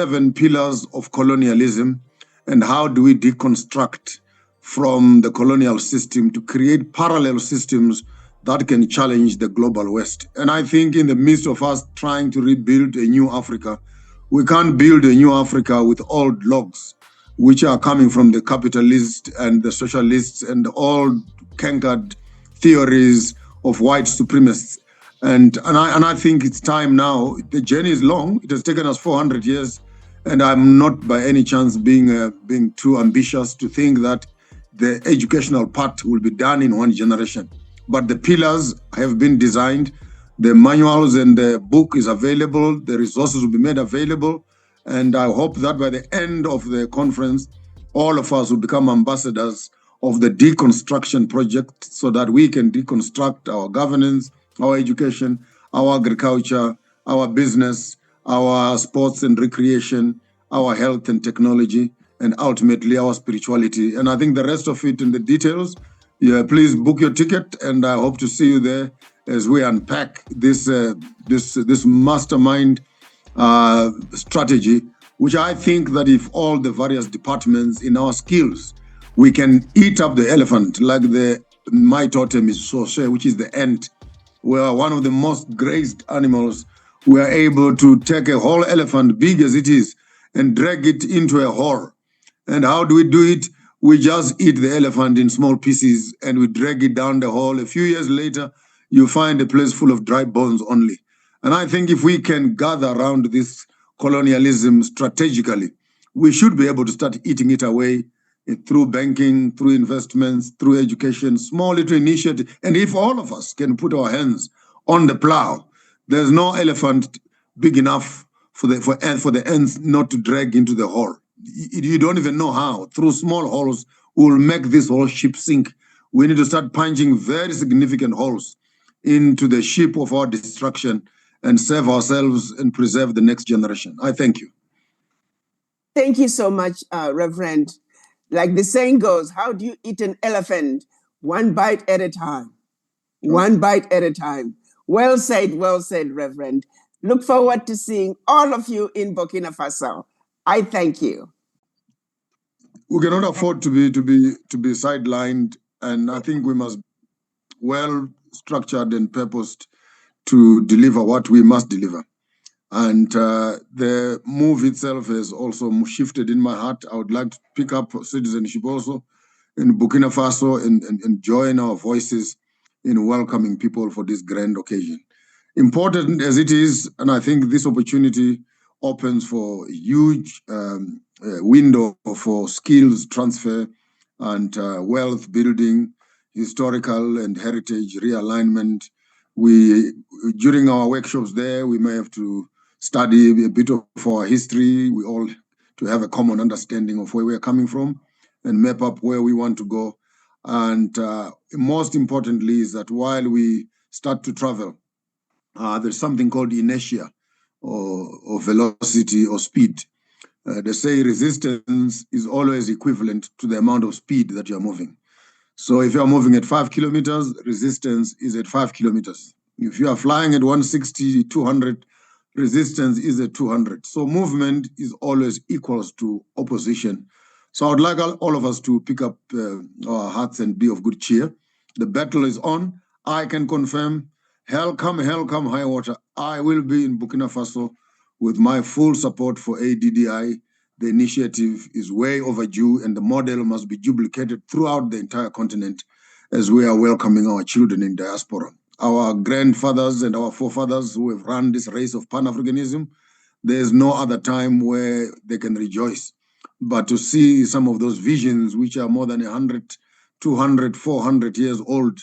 7 pillars of colonialism and how do we deconstruct from the colonial system to create parallel systems that can challenge the global West. And I think in the midst of us trying to rebuild a new Africa, we can't build a new Africa with old logs, which are coming from the capitalists and the socialists and all cankered theories of white supremacists. And I think it's time now. The journey is long. It has taken us 400 years. And I'm not by any chance being too ambitious to think that the educational part will be done in one generation. But the pillars have been designed. The manuals and the book is available. The resources will be made available. And I hope that by the end of the conference, all of us will become ambassadors of the deconstruction project so that we can deconstruct our governance, our education, our agriculture, our business, our sports and recreation, our health and technology, and ultimately our spirituality. And I think the rest of it in the details, please book your ticket, and I hope to see you there as we unpack this mastermind strategy, which I think that if all the various departments in our skills, we can eat up the elephant like my totem is Soshe, which is the ant. We are one of the most grazed animals. We are able to take a whole elephant, big as it is, and drag it into a hole. And how do we do it? We just eat the elephant in small pieces and we drag it down the hole. A few years later, you find a place full of dry bones only. And I think if we can gather around this colonialism strategically, we should be able to start eating it away through banking, through investments, through education, small little initiative. And if all of us can put our hands on the plow, there's no elephant big enough for the ants not to drag into the hole. You don't even know how. Through small holes, we'll make this whole ship sink. We need to start punching very significant holes into the ship of our destruction and save ourselves and preserve the next generation. I thank you. Thank you so much, Reverend. Like the saying goes, how do you eat an elephant? One bite at a time. One bite at a time. Well said, Reverend. Look forward to seeing all of you in Burkina Faso. I thank you. We cannot afford to be sidelined, and I think we must well structured and purposed to deliver what we must deliver. And the move itself has also shifted in my heart. I would like to pick up citizenship also in Burkina Faso and join our voices in welcoming people for this grand occasion. Important as it is, and I think this opportunity opens for a huge window for skills transfer and wealth building, historical and heritage realignment. During our workshops there, we may have to study a bit of our history. We all to have a common understanding of where we're coming from and map up where we want to go. And most importantly is that while we start to travel, there's something called inertia or velocity or speed. They say resistance is always equivalent to the amount of speed that you're moving. So if you're moving at 5 kilometers, resistance is at 5 kilometers. If you are flying at 160, 200, resistance is at 200. So movement is always equals to opposition. So I would like all of us to pick up our hearts and be of good cheer. The battle is on. I can confirm, hell come high water, I will be in Burkina Faso with my full support for ADDI. The initiative is way overdue and the model must be duplicated throughout the entire continent as we are welcoming our children in diaspora. Our grandfathers and our forefathers who have run this race of Pan-Africanism, there's no other time where they can rejoice. But to see some of those visions, which are more than 100, 200, 400 years old,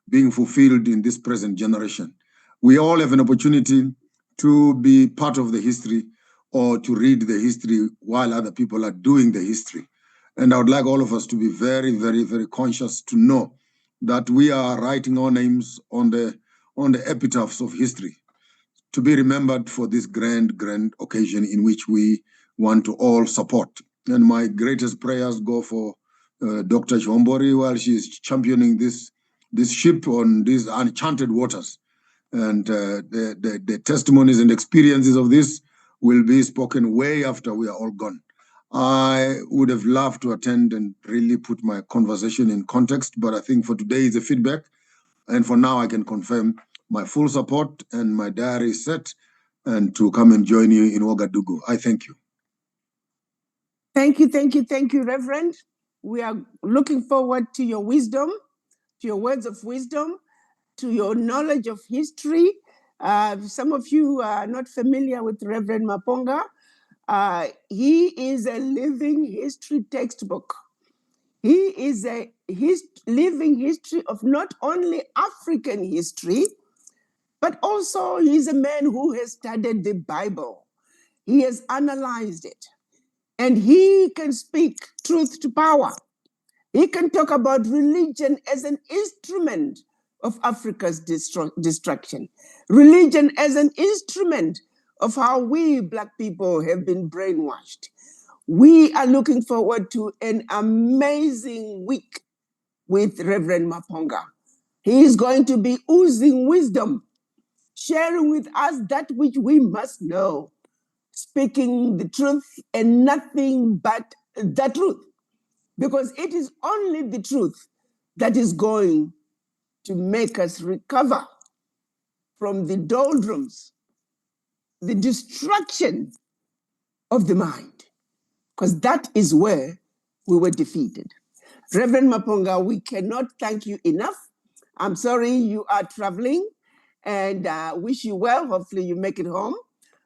being fulfilled in this present generation. We all have an opportunity to be part of the history or to read the history while other people are doing the history. And I would like all of us to be very, very, very conscious to know that we are writing our names on the epitaphs of history to be remembered for this grand occasion in which we want to all support. And my greatest prayers go for Dr. Chihombori while she is championing this ship on these enchanted waters. And the testimonies and experiences of this will be spoken way after we are all gone. I would have loved to attend and really put my conversation in context, but I think for today is a feedback. And for now, I can confirm my full support and my diary is set and to come and join you in Ouagadougou. I thank you. Thank you, Reverend. We are looking forward to your wisdom, to your words of wisdom, to your knowledge of history. Some of you are not familiar with Reverend Maponga. He is a living history textbook. He is a living history of not only African history, but also he's a man who has studied the Bible. He has analyzed it. And he can speak truth to power. He can talk about religion as an instrument of Africa's destruction. Religion as an instrument of how we Black people have been brainwashed. We are looking forward to an amazing week with Reverend Maponga. He is going to be oozing wisdom, sharing with us that which we must know, speaking the truth and nothing but the truth, because it is only the truth that is going to make us recover from the doldrums, the destruction of the mind, because that is where we were defeated. Reverend Maponga, we cannot thank you enough. I'm sorry you are traveling and wish you well. Hopefully you make it home.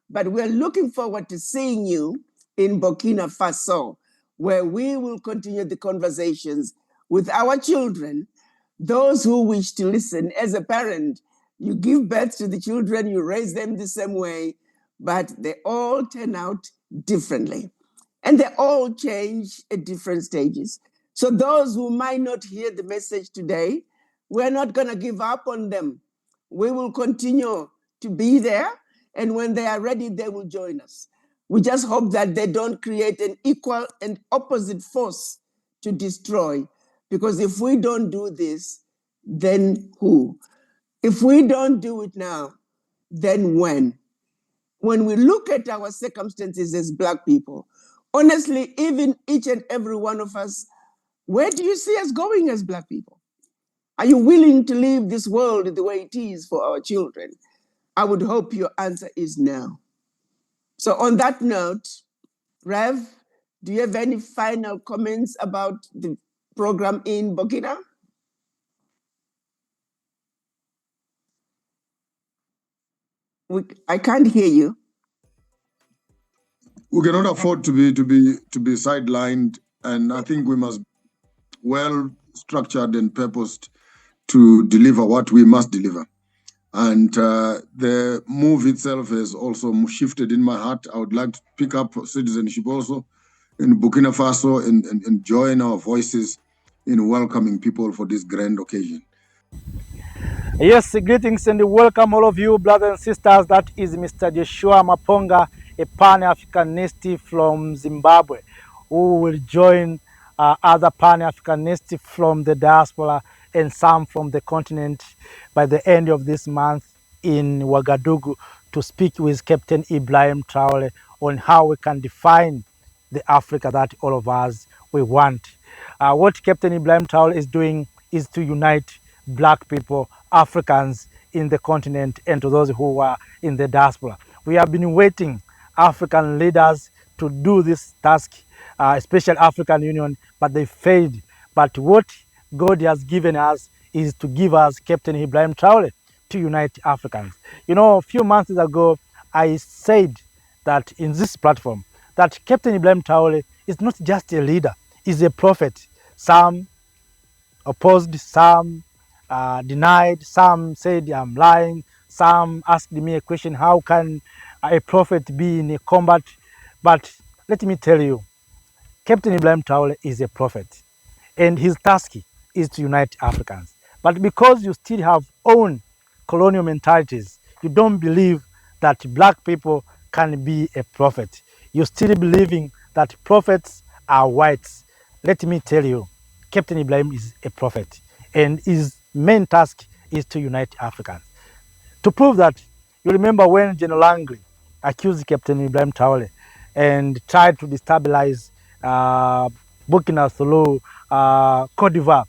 But we're looking forward to seeing you in Burkina Faso, where we will continue the conversations with our children, those who wish to listen. As a parent, you give birth to the children, you raise them the same way, but they all turn out differently. And they all change at different stages. So those who might not hear the message today, we're not going to give up on them. We will continue to be there. And when they are ready, they will join us. We just hope that they don't create an equal and opposite force to destroy. Because if we don't do this, then who? If we don't do it now, then when? When we look at our circumstances as Black people, honestly, even each and every one of us, where do you see us going as Black people? Are you willing to leave this world the way it is for our children? I would hope your answer is no. So on that note, Rev, do you have any final comments about the program in Burkina? I can't hear you. We cannot afford to be sidelined, and I think we must well structured and purposed to deliver what we must deliver. And the move itself has also shifted in my heart. I would like to pick up citizenship also in Burkina Faso and join our voices in welcoming people for this grand occasion. Yes, greetings and welcome all of you, brothers and sisters. That is Mr. Joshua Maponga, a Pan-Africanist from Zimbabwe, who will join other Pan-Africanists from the diaspora and some from the continent by the end of this month in Ouagadougou to speak with Captain Ibrahim Traoré on how we can define the Africa that all of us we want. What Captain Ibrahim Traoré is doing is to unite Black people, Africans in the continent, and to those who are in the diaspora. We have been waiting African leaders to do this task, especially African Union, but they failed. But what God has given us is to give us Captain Ibrahim Traoré to unite Africans. You know, a few months ago, I said that in this platform, that Captain Ibrahim Traoré is not just a leader, he's a prophet. Some opposed, some denied, some said I'm lying, some asked me a question, how can a prophet be in a combat? But let me tell you, Captain Ibrahim Traoré is a prophet, and his task is to unite Africans. But because you still have own colonial mentalities, you don't believe that Black people can be a prophet. You're still believing that prophets are whites. Let me tell you, Captain Ibrahim is a prophet, and his main task is to unite Africans. To prove that, you remember when General Langley accused Captain Ibrahim Traoré and tried to destabilize Burkina through Cote d'Ivoire.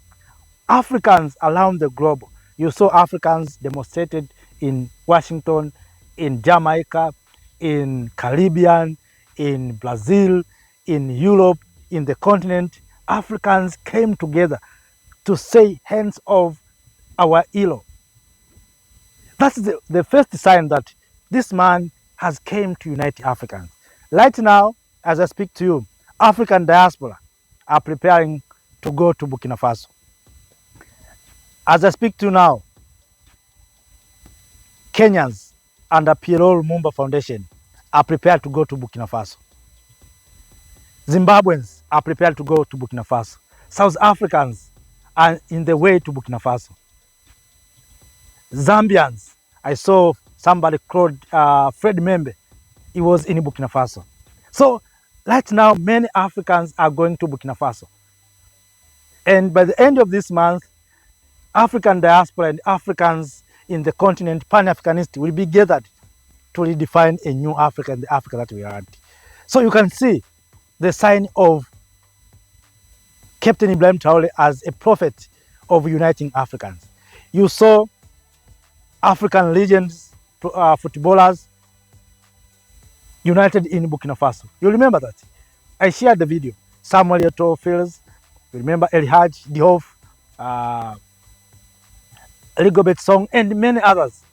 Africans around the globe, you saw Africans demonstrated in Washington, in Jamaica, in Caribbean, in Brazil, in Europe, in the continent. Africans came together to say hands off our hero. That's the first sign that this man has came to unite Africans. Right now, as I speak to you, African diaspora are preparing to go to Burkina Faso. As I speak to you now, Kenyans under PLO Lumumba Foundation are prepared to go to Burkina Faso. Zimbabweans are prepared to go to Burkina Faso. South Africans are in the way to Burkina Faso. Zambians, I saw somebody called Fred Membe. He was in Burkina Faso. So right now, many Africans are going to Burkina Faso. And by the end of this month, African diaspora and Africans in the continent, Pan-Africanists, will be gathered to redefine a new Africa and the Africa that we are. So you can see the sign of Captain Ibrahim Traoré as a prophet of uniting Africans. You saw African legends, footballers, united in Burkina Faso. You remember that? I shared the video. Samuel Eto'o Fields, you remember El Hadj Diouf, Rigobert Song, and many others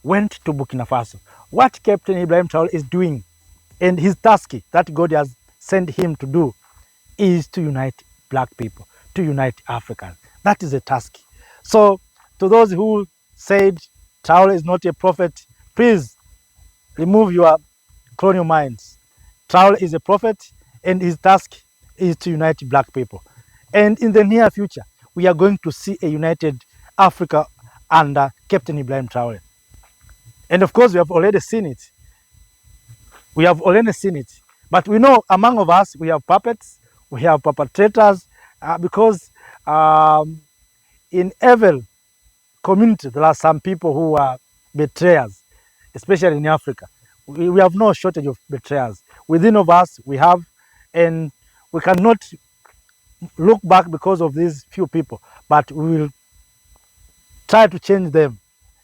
went to Burkina Faso. What Captain Ibrahim Traoré is doing and his task that God has sent him to do is to unite black people, to unite Africans. That is a task. So to those who said Traoré is not a prophet, please remove your colonial minds. Traoré is a prophet and his task is to unite black people. And in the near future, we are going to see a united Africa under Captain Ibrahim Traoré. And of course, we have already seen it. We have already seen it. But we know among of us, we have puppets, we have perpetrators, because in every community, there are some people who are betrayers, especially in Africa. We have no shortage of betrayers. Within of us, we have, and we cannot look back because of these few people, but we will try to change them.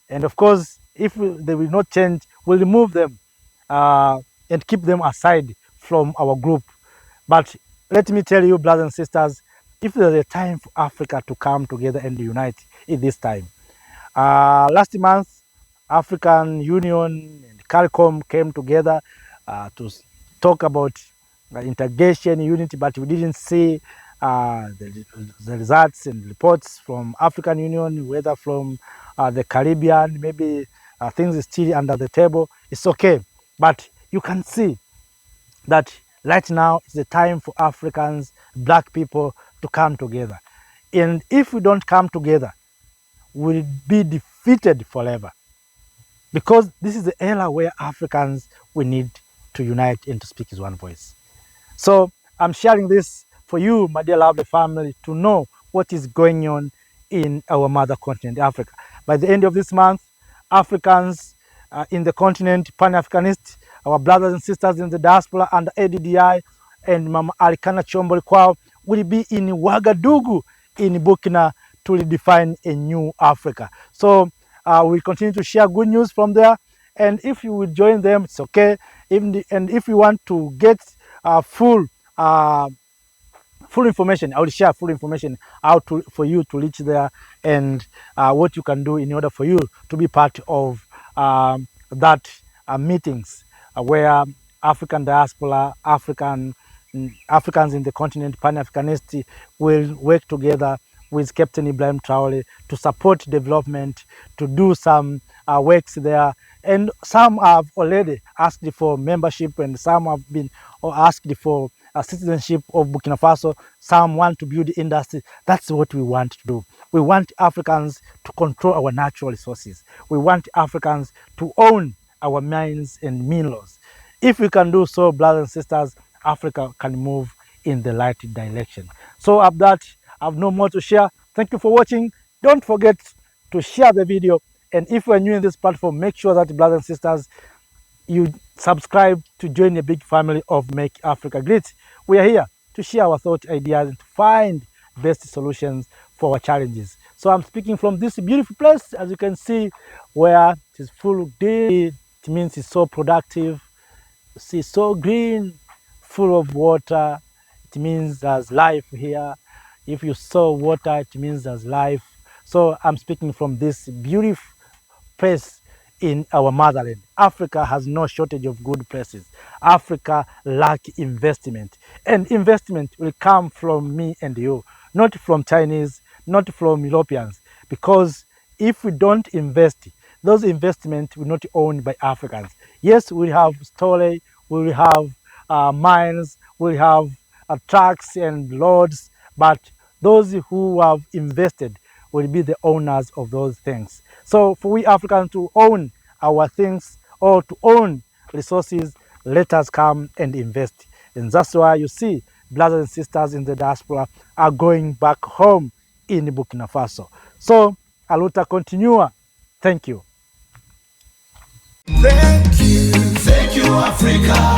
And of course, if they will not change, we'll remove them and keep them aside from our group. But let me tell you, brothers and sisters, if there's a time for Africa to come together and unite, it's this time. Last month, African Union and CARICOM came together to talk about integration, unity, but we didn't see the results and reports from African Union, whether from the Caribbean, maybe things are still under the table. It's okay. But you can see that right now is the time for Africans, black people, to come together. And if we don't come together, we'll be defeated forever. Because this is the era where Africans will need to unite and to speak as one voice. So I'm sharing this for you, my dear lovely family, to know what is going on in our mother continent, Africa. By the end of this month, Africans in the continent, Pan-Africanists, our brothers and sisters in the diaspora under ADDI and Mama Arikana Chihombori-Quao will be in Ouagadougou in Burkina to redefine a new Africa. So we'll continue to share good news from there. And if you will join them, it's okay. And if you want to get full information, I will share full information for you to reach there and what you can do in order for you to be part of that meetings where African diaspora, Africans in the continent, Pan-Africanists will work together with Captain Ibrahim Traoré to support development, to do some works there. And some have already asked for membership and some have been asked for citizenship of Burkina Faso. Some want to build the industry. That's what we want to do. We want Africans to control our natural resources. We want Africans to own our mines and minerals. If we can do so, brothers and sisters, Africa can move in the right direction. So of that, I have no more to share. Thank you for watching. Don't forget to share the video. And if you are new in this platform, make sure that, brothers and sisters, you Subscribe to join a big family of Make Africa Great. We are here to share our thoughts, ideas, and to find best solutions for our challenges. So I'm speaking from this beautiful place, as you can see, where it is full of green. It means it's so productive. See, so green, full of water. It means there's life here. If you saw water, it means there's life. So I'm speaking from this beautiful place in our motherland. Africa has no shortage of good places. Africa lacks investment. And investment will come from me and you, not from Chinese, not from Europeans. Because if we don't invest, those investments will not be owned by Africans. Yes, we have storage, we will have mines, we will have trucks and loads, but those who have invested will be the owners of those things. So for we Africans to own our things or to own resources, let us come and invest. And that's why you see brothers and sisters in the diaspora are going back home in Burkina Faso. So, a luta continua. Thank you. Thank you, Africa.